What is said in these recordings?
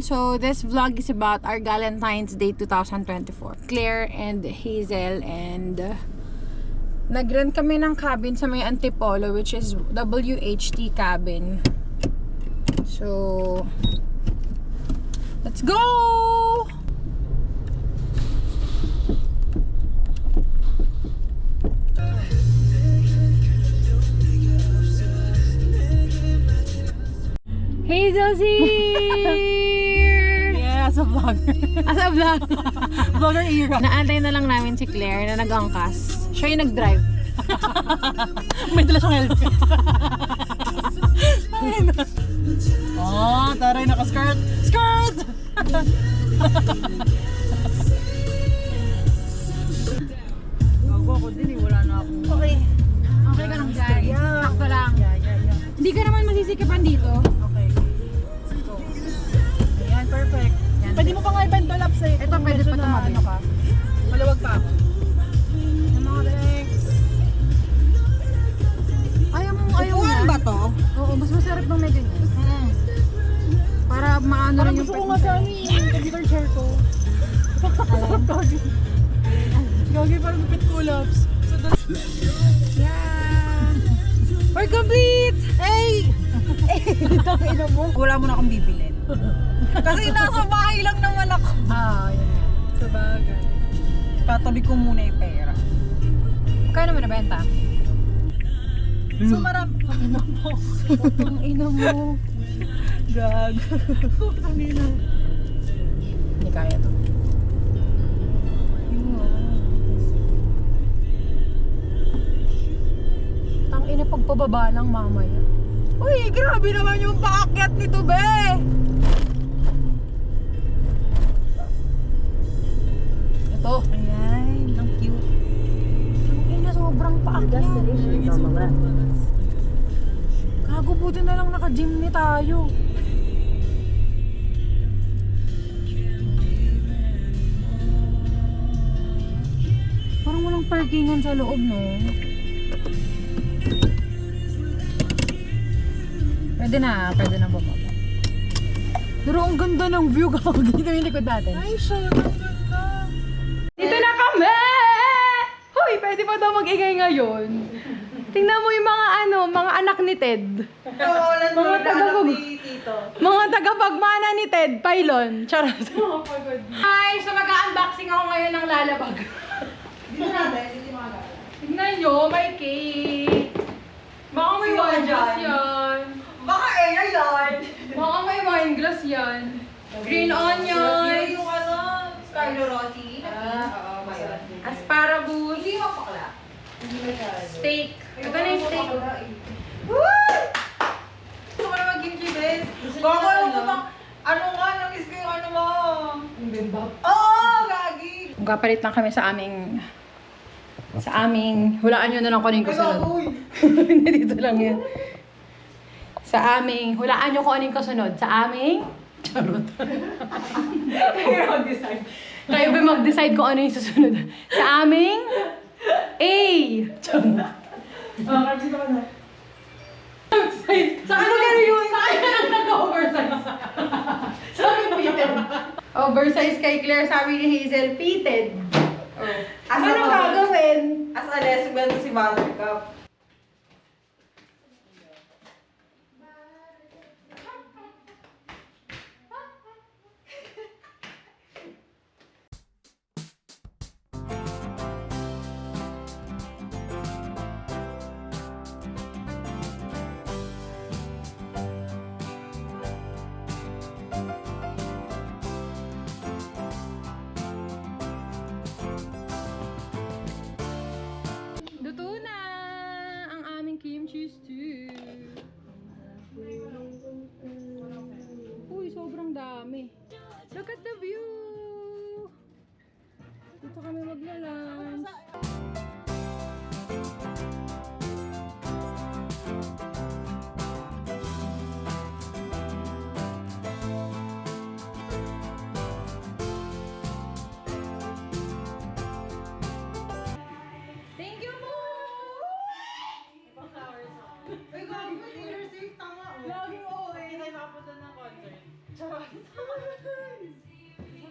So this vlog is about our Valentine's Day 2024. Claire and Hazel and nag-rent kami ng cabin sa may Antipolo, which is WHT cabin. So let's go! Hazel's here! Yeah, as a vlogger. As a vlog. Vlogger era. Naantay na lang namin si Claire na nag-angkas. Siya yung nag-drive. May dala siyang helmet. Oh, taray, naka-skirt. Skirt! Bago ako din eh, wala na ako. Okay. Okay ka lang, guys. Sakto lang. Yeah. Hindi ka naman masisikapan dito. Okay. Let's go. Ayan, perfect. Yan. Pwede mo pa nga i-bento laps eh. Ito, pwede pa tumabi. Ano ka? Maluwag pa ako. Yung mga legs. Ayaw mo Upuan na. ba to? Oo, mas masarap ng may ganyan. Para maano Parang rin yung gusto ko nga sa yung computer chair ko. Sarap gagi. Gagi, parang gupit ko laps. So, Yeah! We're complete! hey! Ina mo. Wala mo na akong bibilin. Kasi nasa bahay lang naman ako. Yun nga. Sa bagay. Patabi ko muna yung pera. Kaya naman nabenta? So marami. Ina mo. Ang ina mo. Gag. Ang ina. Hindi kaya to. Ang ina pagpababa lang mamaya. Uy, grabe naman yung paakyat nito, be! Ito. Ayan, ang cute. Ang ina sobrang paakyat. Gago, buti na lang naka-gym tayo. Parang walang parkingan sa loob, no? Pwede na bumaba. Pero ang ganda ng view, gago. Dito yung likod natin. Ay, siya, ang ganda. Dito na kami! Hoy, pwede pa daw mag-ingay ngayon. Tingnan mo yung mga anak ni Ted. Mga mga tagapagmana ni Ted, Pylon. Charot. Hi! So mag-unboxing ako ngayon ng lalabag. Tingnan nyo, may cake. Baka may wine glass yan. Baka yan. Baka may wine glass yan. Green onions. Yung Skylo Rossi. Asparagus. Hindi mapakla. Steak. Ito na yung steak. Gusto ko na mag-kimchi, bes. Baka yung putang, nangis ko yung mo. Yung bimbap. Oo, gagi. Magpapalit lang kami sa aming hulaan nyo na lang kung ano yung kasunod. Hindi, dito lang yan. Hulaan nyo kung ano yung kasunod. Sa aming, charot. Kayo mag-decide. Kayo ba mag-decide kung ano yung susunod? Sa aming, A. Charot. Kasi ka na. Sa ano gano'n yun? Sa akin lang nag-oversize. Sabi mo yun. Oversize kay Claire, sabi ni Hazel, fitted. Ano gagawin? As a lesbian to si Buttercup. Luto na ang aming kimchi stew. Uy, sobrang dami. Look at the view! Dito kami magla-lunch. Thank you po! Ay, gagi, Taylor Swift, tama. Lagi mo, Hindi tayo nakapunta ng concert. Ano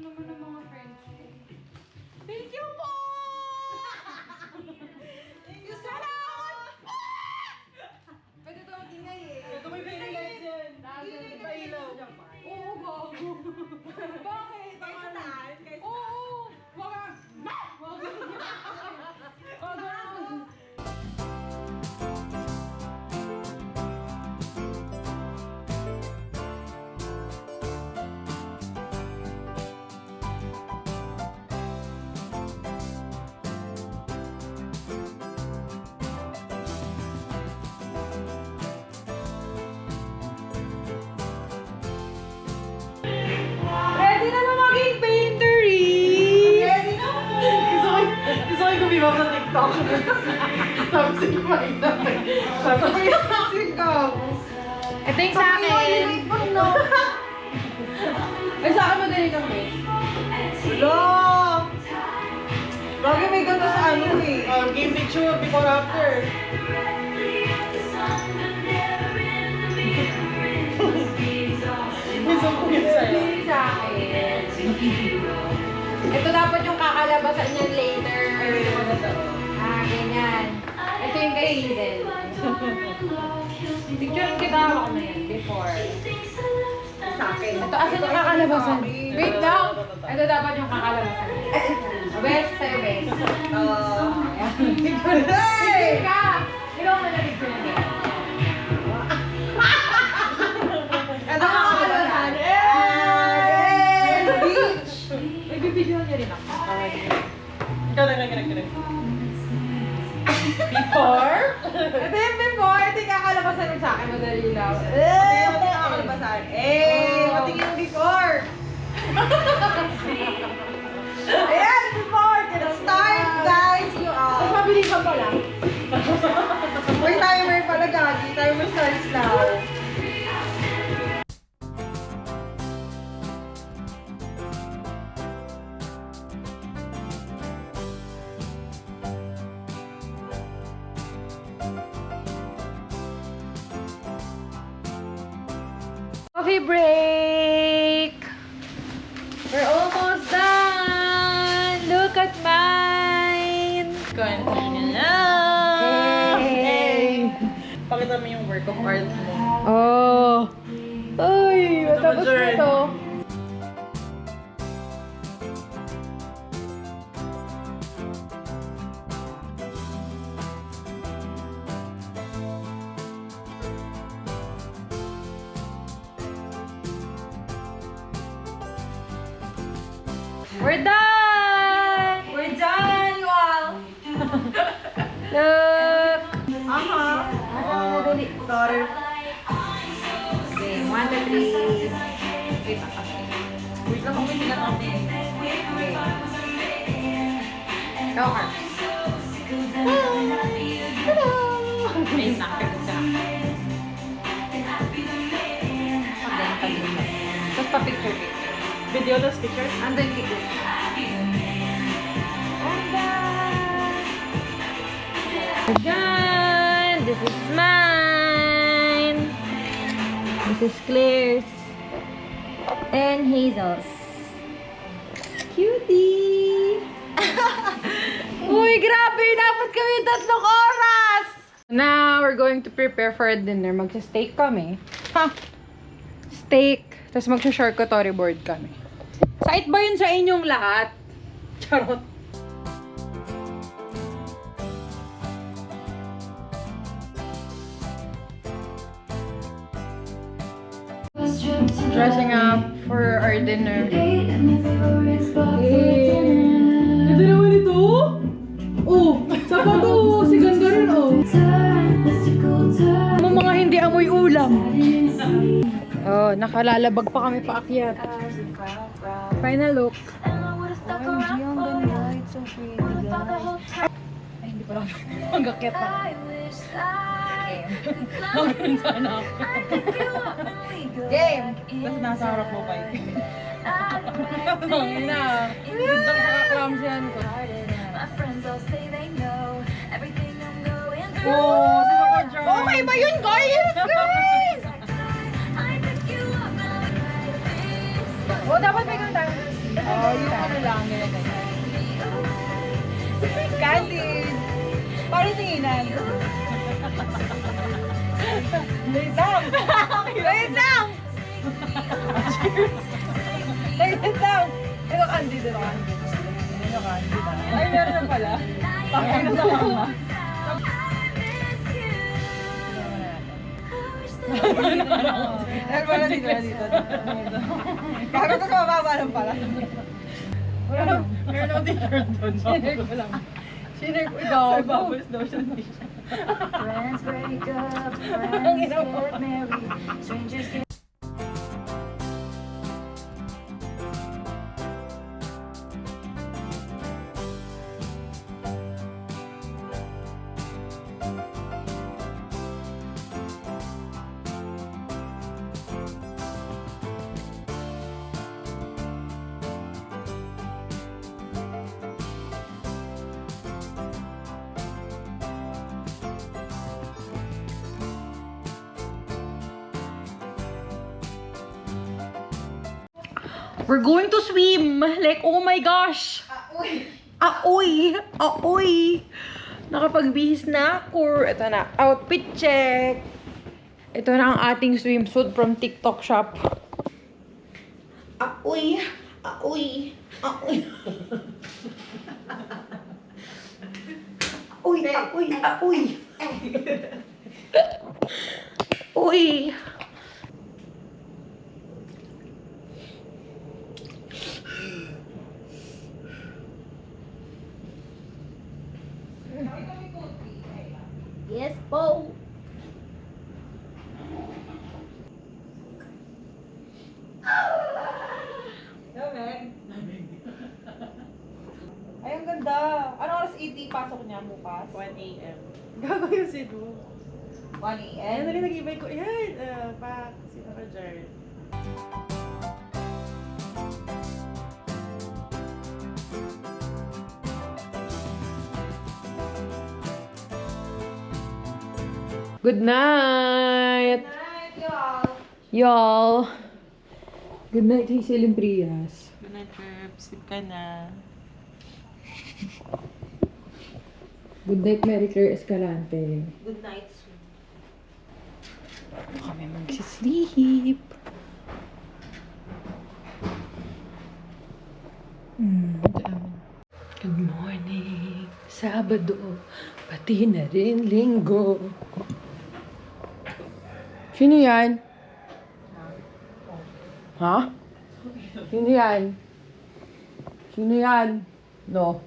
naman ang mga friends ko? Thank you po! Thank you, salamat! Pwede ito magingay eh. Ito may very lights yan. Hindi May ilaw. Oo, bago. Bakit? Kahit sa taan, kahit sa Oo! Wag! Wag! Wag! Ready na na maging paintery! Ready na po! Gusto ko yung gumiwa sa TikTok. Sabi sa iyo, sabi ko yung ikaw. Ito yung sa akin. Ay, sa akin madali lang eh. Hello! Lagi may ganito sa ano eh. Game picture before after. Gusto ko yun sa'yo. Yung sa akin. Ito dapat yung kakalabasan niyan later. Ganyan. Ito yung kay Hazel. Picture kita ako na yan before. Sa akin. Ito, asan yung kakalabasan? Wait lang. Ito dapat yung kakalabasan. Best sa'yo, best. Picture ka! Ikaw mo na picture niya. Ano ang kakalabasan? Beach! May bibidyohan niya rin ako. Ikaw na. Before? Ito yung before. Ito yung kakalabasan mo sa akin. Madali lang. Ano yung kakalabasan? Matingin yung before! Ayan, before! Let's start, guys! You Tapos all! mabilisan pa lang. May timer pala, Gagi. Timer starts now. Coffee break! We're almost done! Look at mine! Hey! Pakita mo yung work of art mo. Oh! Uy! Matapos na Adjourn. to. We're done! We're done, you all! Look! Dali. Sorry. Okay, 1, 2, 3. Wait, Wait lang, kung hindi ka natin. okay. Go, Car. Wait lang, kasi Tapos pa-picture. video, tas picture. Andun kito. We're done! This is mine! This is Claire's. And Hazel's. Cutie! Uy, grabe! Dapat kami 3 oras! Now, we're going to prepare for dinner. Magsa-steak kami. Ha! Steak. Tapos magsa-charcuterie board kami. Sait ba yun sa inyong lahat? Charot. Dressing up for our dinner. Ganda naman ito! Oh! Sapa to! Si ganda rin oh! Mga hindi amoy ulam. Oh, nakalalabag pa kami paakyat. Final look. OMG, ang ganda. It's so pretty, guys. Ay, hindi pa lang. Magakyat pa. Game. Sana ako. Game. Tapos nasa harap mo kayo. Ang ina. Ganda sa kaklamsyan ko. Oh, sino ko dyan? Okay ba yun, guys? Guys! yan. Wait lang! Wait lang! Wait lang! Ito candy, dito candy. Ito candy. Ay, meron na pala. Pakay na sa mama. Dahil pala dito. Kami ko sa mababa lang pala. Meron akong t-shirt doon. Sinare ko lang. Sinare ko ikaw. May bubbles daw siya t-shirt. Friends break up, friends get married, strangers get We're going to swim! Like, oh my gosh! Aoy! Aoy! Nakapagbihis na ako. Ito na, outfit check. Ito na ang ating swimsuit from TikTok shop. Aoy! Aoy! Aoy! Aoy! Aoy! Aoy! Aoy! Yes po. Ay, ang ganda. Ano oras pasok niya bukas? 1 a.m. Gagawin si Du. 1 Ayan, a.m. dali nag-ibay ko. Ayan, pa, sino ka dyan? Good night! Night, y'all. Y'all. Good night, Hazel and Prias. Good night, Herb. Sleep ka na. Good night, Mary Claire Escalante. Good night, Sue. Kami magsisleep. Good morning. Sabado, pati na rin linggo. Sino yan? Ha? Sino yan? Sino yan? No.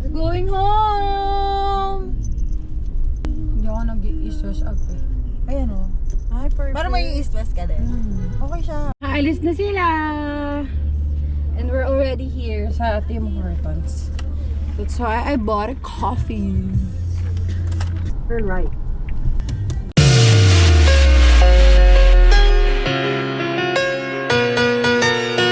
We're going home! Hindi ako nag-i-stress up eh. Ayan o. Ay, perfect. Para may stress ka din. Okay siya. Aalis na sila! And we're already here sa Tim Hortons. That's why I bought a coffee. We're right.